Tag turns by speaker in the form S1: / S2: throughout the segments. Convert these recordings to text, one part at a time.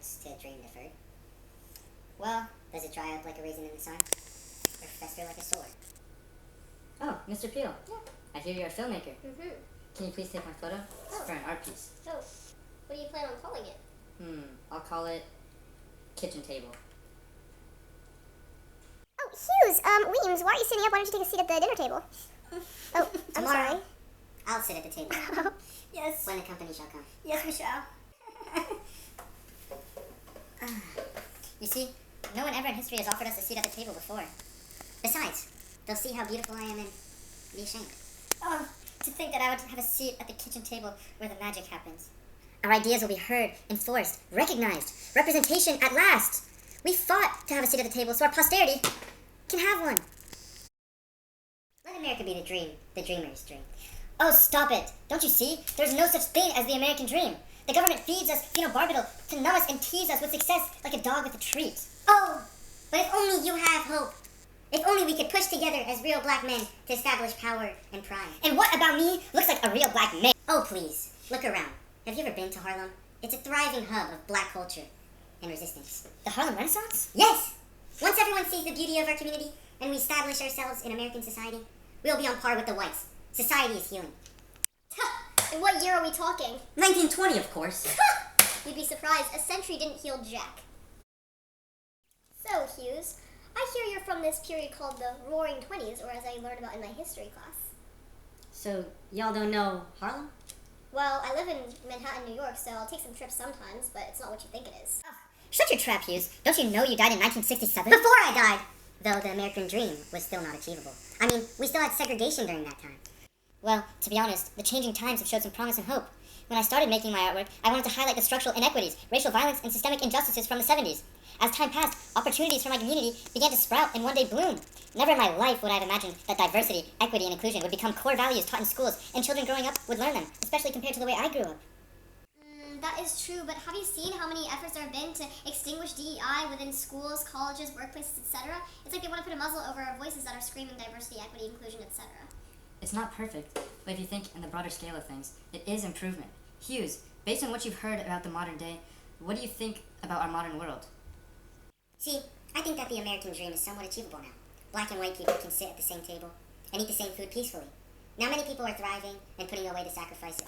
S1: sense to dream deferred. Well, does it dry up like a raisin in the sun? Or fester like a sore?
S2: Oh, Mr. Peel.
S3: Yeah.
S2: I hear you're a filmmaker.
S3: Mm-hmm.
S2: Can you please take my photo? It's for an art piece.
S3: Oh, what do you plan on calling it?
S2: I'll call it Kitchen Table.
S4: Oh, Hughes, Weems, why are you sitting up? Why don't you take a seat at the dinner table? Oh, I'm
S1: Tomorrow.
S4: sorry.
S1: I'll sit at the table.
S3: Yes.
S1: When the company shall come.
S3: Yes, we shall.
S1: You see, no one ever in history has offered us a seat at the table before. Besides, they'll see how beautiful I am and be ashamed. Oh, to think that I would have a seat at the kitchen table where the magic happens. Our ideas will be heard, enforced, recognized. Representation at last. We fought to have a seat at the table so our posterity can have one. Let America be the dream, the dreamer's dream. Oh, stop it. Don't you see? There's no such thing as the American dream. The government feeds us phenobarbital to numb us and tease us with success like a dog with a treat. Oh, but if only you have hope. If only we could push together as real black men to establish power and pride. And what about me looks like a real black man? Oh, please, look around. Have you ever been to Harlem? It's a thriving hub of black culture and resistance. The Harlem Renaissance? Yes! Once everyone sees the beauty of our community and we establish ourselves in American society, we'll be on par with the whites. Society is healing.
S3: In what year are we talking?
S1: 1920, of course.
S3: You'd be surprised, a century didn't heal jack. So, Hughes, I hear you're from this period called the Roaring Twenties, or as I learned about in my history class.
S2: So, y'all don't know Harlem?
S3: Well, I live in Manhattan, New York, so I'll take some trips sometimes, but it's not what you think it is.
S1: Shut your trap, Hughes. Don't you know you died in 1967? Before I died! Though the American dream was still not achievable. I mean, we still had segregation during that time. Well, to be honest, the changing times have showed some promise and hope. When I started making my artwork, I wanted to highlight the structural inequities, racial violence, and systemic injustices from the 70s. As time passed, opportunities for my community began to sprout and one day bloom. Never in my life would I have imagined that diversity, equity, and inclusion would become core values taught in schools, and children growing up would learn them, especially compared to the way I grew up.
S3: That is true, but have you seen how many efforts there have been to extinguish DEI within schools, colleges, workplaces, etc.? It's like they want to put a muzzle over our voices that are screaming diversity, equity, inclusion, etc.
S2: It's not perfect, but if you think in the broader scale of things, it is improvement. Hughes, based on what you've heard about the modern day, what do you think about our modern world?
S1: See, I think that the American dream is somewhat achievable now. Black and white people can sit at the same table and eat the same food peacefully. Now many people are thriving and putting away all the sacrifices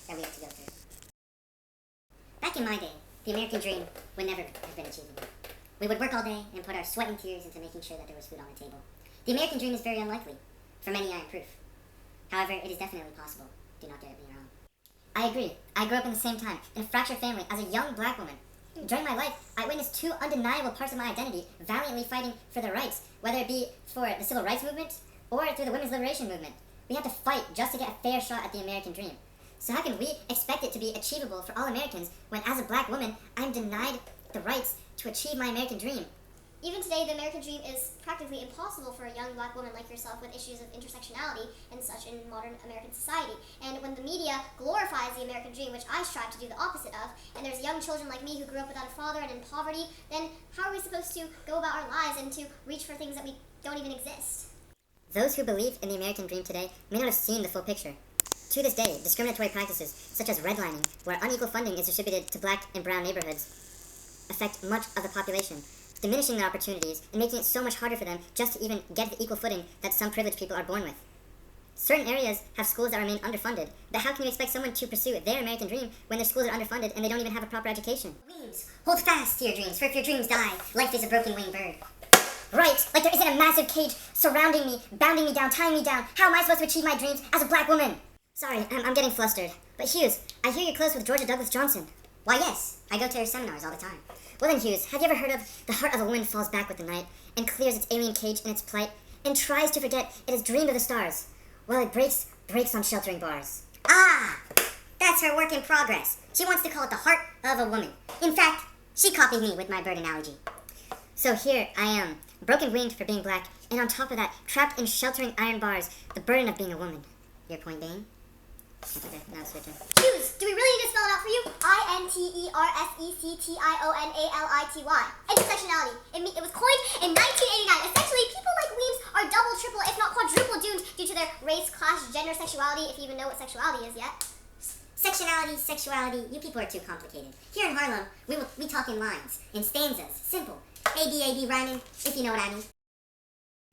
S1: that we have to go through. Back in my day, the American dream would never have been achievable. We would work all day and put our sweat and tears into making sure that there was food on the table. The American dream is very unlikely. For many, I am proof. However, it is definitely possible. Do not get me wrong. I agree. I grew up in the same time, in a fractured family, as a young black woman. During my life, I witnessed two undeniable parts of my identity valiantly fighting for their rights, whether it be for the civil rights movement or through the women's liberation movement. We had to fight just to get a fair shot at the American dream. So how can we expect it to be achievable for all Americans when, as a black woman, I'm denied the rights to achieve my American dream?
S3: Even today, the American dream is practically impossible for a young black woman like yourself with issues of intersectionality and such in modern American society. And when the media glorifies the American dream, which I strive to do the opposite of, and there's young children like me who grew up without a father and in poverty, then how are we supposed to go about our lives and to reach for things that we don't even exist?
S1: Those who believe in the American dream today may not have seen the full picture. To this day, discriminatory practices, such as redlining, where unequal funding is distributed to black and brown neighborhoods, affect much of the population, diminishing their opportunities and making it so much harder for them just to even get the equal footing that some privileged people are born with. Certain areas have schools that remain underfunded, but how can you expect someone to pursue their American dream when their schools are underfunded and they don't even have a proper education? Dreams. Hold fast to your dreams, for if your dreams die, life is a broken winged bird. Right, like there isn't a massive cage surrounding me, bounding me down, tying me down. How am I supposed to achieve my dreams as a black woman? Sorry, I'm getting flustered. But Hughes, I hear you're close with Georgia Douglas Johnson. Why, yes, I go to her seminars all the time. Well then, Hughes, have you ever heard of the heart of a woman falls back with the night and clears its alien cage in its plight and tries to forget it has dreamed of the stars? Well, it breaks on sheltering bars. Ah, that's her work in progress. She wants to call it the heart of a woman. In fact, she copied me with my bird analogy. So here I am, broken winged for being black, and on top of that, trapped in sheltering iron bars, the burden of being a woman. Your point being? Okay, now switching.
S3: Hughes, do we really need to spell it out for you? INTERSECTIONALITY. Intersectionality. It was coined in 1989. Essentially, people like Weems are double, triple, if not quadruple doomed due to their race, class, gender, sexuality, if you even know what sexuality is yet.
S1: Sectionality, sexuality, you people are too complicated. Here in Harlem, we talk in lines, in stanzas, simple. A-B rhyming, if you know what I mean.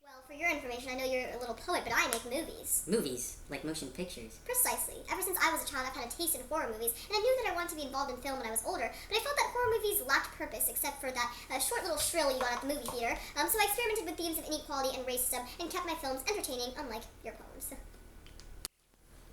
S3: Well, for your information, I know you're a little poet, but I make movies.
S2: Movies, like motion pictures.
S3: Precisely. Ever since I was a child, I've had a taste in horror movies, and I knew that I wanted to be involved in film when I was older, but I felt that horror movies lacked purpose, except for that short little shrill you got at the movie theater. So I experimented with themes of inequality and racism, and kept my films entertaining, unlike your poems.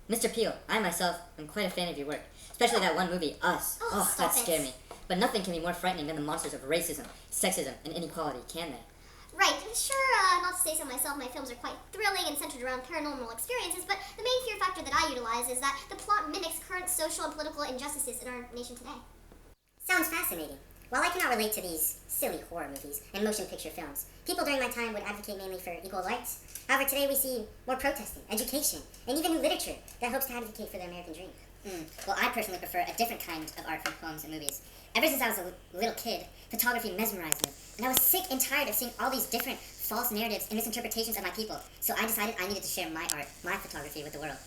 S2: Mr. Peel, I myself am quite a fan of your work, especially that one movie, Us.
S3: Oh, stop
S2: that
S3: it.
S2: scared me. But nothing can be more frightening than the monsters of racism, sexism, and inequality, can they?
S3: Right, sure, not to say so myself, my films are quite thrilling and centered around paranormal experiences, but the main fear factor that I utilize is that the plot mimics current social and political injustices in our nation today.
S1: Sounds fascinating. While I cannot relate to these silly horror movies and motion picture films, people during my time would advocate mainly for equal rights. However, today we see more protesting, education, and even new literature that hopes to advocate for the American dream. Well, I personally prefer a different kind of art from poems and movies. Ever since I was a little kid, photography mesmerized me, and I was sick and tired of seeing all these different false narratives and misinterpretations of my people. So I decided I needed to share my art, my photography with the world.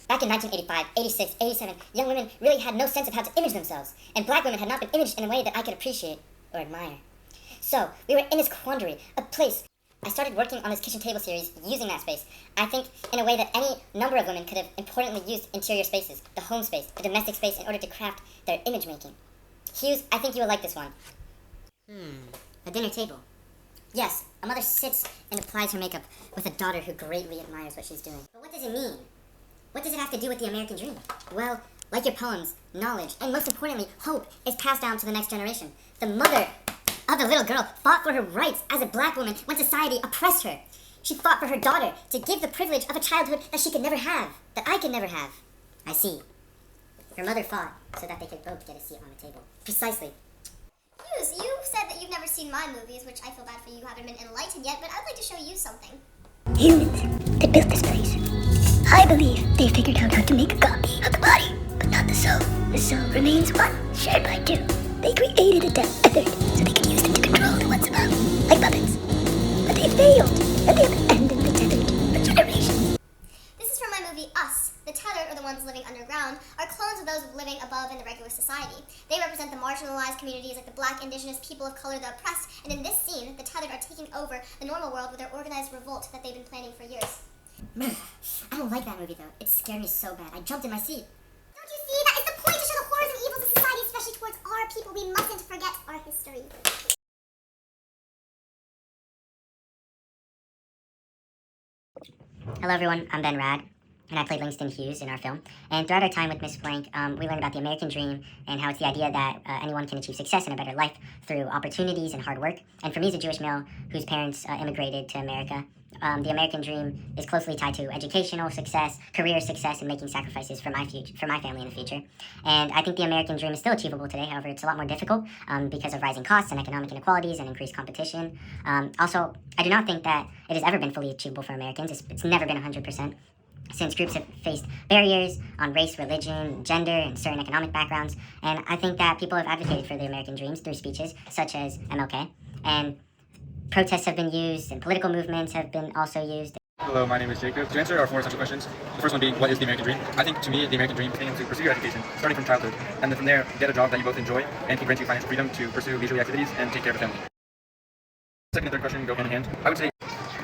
S1: Back in 1985, 86, 87, young women really had no sense of how to image themselves, and black women had not been imaged in a way that I could appreciate or admire. So, we were in this quandary, a place. I started working on this kitchen table series using that space. I think in a way that any number of women could have importantly used interior spaces, the home space, the domestic space in order to craft their image making. Hughes, I think you will like this one. A dinner table. Yes, a mother sits and applies her makeup with a daughter who greatly admires what she's doing. But what does it mean? What does it have to do with the American dream? Well, like your poems, knowledge, and most importantly, hope is passed down to the next generation. The mother of the little girl fought for her rights as a black woman when society oppressed her. She fought for her daughter to give the privilege of a childhood that she could never have, that I could never have. I see. Her mother fought so that they could both get a seat on the table. Precisely.
S3: Hughes, you said that you've never seen my movies, which I feel bad for you haven't been enlightened yet, but I'd like to show you something.
S4: Humans that built this place. I believe they figured out how to make a copy of the body, but not the soul. The soul remains one, shared by two. They created a tethered so they could use them to control the ones above, like puppets. But they failed, and they abandoned the tethered for generations.
S3: This is from my movie Us. The tethered, or the ones living underground, are clones of those living above in the regular society. They represent the marginalized communities like the black, indigenous, people of color, the oppressed, and in this scene, the tethered are taking over the normal world with their organized revolt that they've been planning for years.
S1: I don't like that movie though. It scared me so bad. I jumped in my seat.
S3: Don't you see? That is the point, to show the horrors and evils of society, especially towards our people. We mustn't forget our history.
S1: Hello everyone, I'm Ben Rad, and I played Langston Hughes in our film. And throughout our time with Miss Blank, we learned about the American dream and how it's the idea that anyone can achieve success and a better life through opportunities and hard work. And for me as a Jewish male whose parents immigrated to America, the American dream is closely tied to educational success, career success, and making sacrifices for my family in the future. And I think the American dream is still achievable today. However, it's a lot more difficult because of rising costs and economic inequalities and increased competition. Also, I do not think that it has ever been fully achievable for Americans. It's never been 100%. Since groups have faced barriers on race, religion, gender, and certain economic backgrounds. And I think that people have advocated for the American dreams through speeches such as MLK. And protests have been used, and political movements have been also used.
S5: Hello, my name is Jacob. To answer our four essential questions, the first one being, what is the American dream? I think, to me, the American dream is being able to pursue your education, starting from childhood, and then from there, get a job that you both enjoy, and can grant you financial freedom to pursue leisurely activities and take care of a family. Second and third question go hand in hand. I would say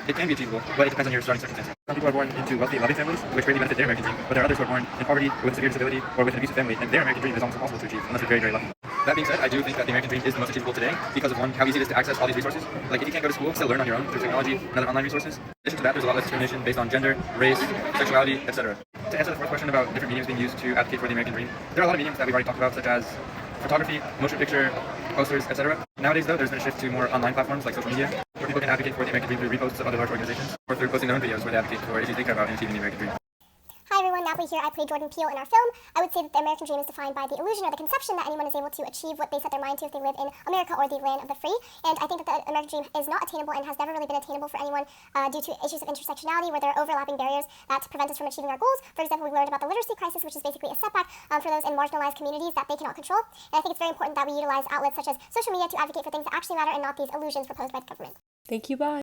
S5: it can be achievable, but it depends on your starting circumstances. Some people are born into wealthy, loving families, which greatly benefit their American dream, but there are others who are born in poverty, with severe disability, or with an abusive family, and their American dream is almost impossible to achieve, unless you're very, very lucky. That being said, I do think that the American dream is the most achievable today because of, one, how easy it is to access all these resources. Like, if you can't go to school, still learn on your own through technology and other online resources. In addition to that, there's a lot less discrimination based on gender, race, sexuality, etc. To answer the fourth question about different mediums being used to advocate for the American dream, there are a lot of mediums that we've already talked about, such as photography, motion picture, posters, etc. Nowadays, though, there's been a shift to more online platforms like social media, where people can advocate for the American dream through reposts of other large organizations, or through posting their own videos where they advocate for issues they care about in achieving the American dream.
S4: Hi everyone, Natalie here. I play Jordan Peele in our film. I would say that the American dream is defined by the illusion or the conception that anyone is able to achieve what they set their mind to if they live in America or the land of the free. And I think that the American dream is not attainable and has never really been attainable for anyone due to issues of intersectionality where there are overlapping barriers that prevent us from achieving our goals. For example, we learned about the literacy crisis, which is basically a setback for those in marginalized communities that they cannot control. And I think it's very important that we utilize outlets such as social media to advocate for things that actually matter and not these illusions proposed by the government.
S6: Thank you, bye.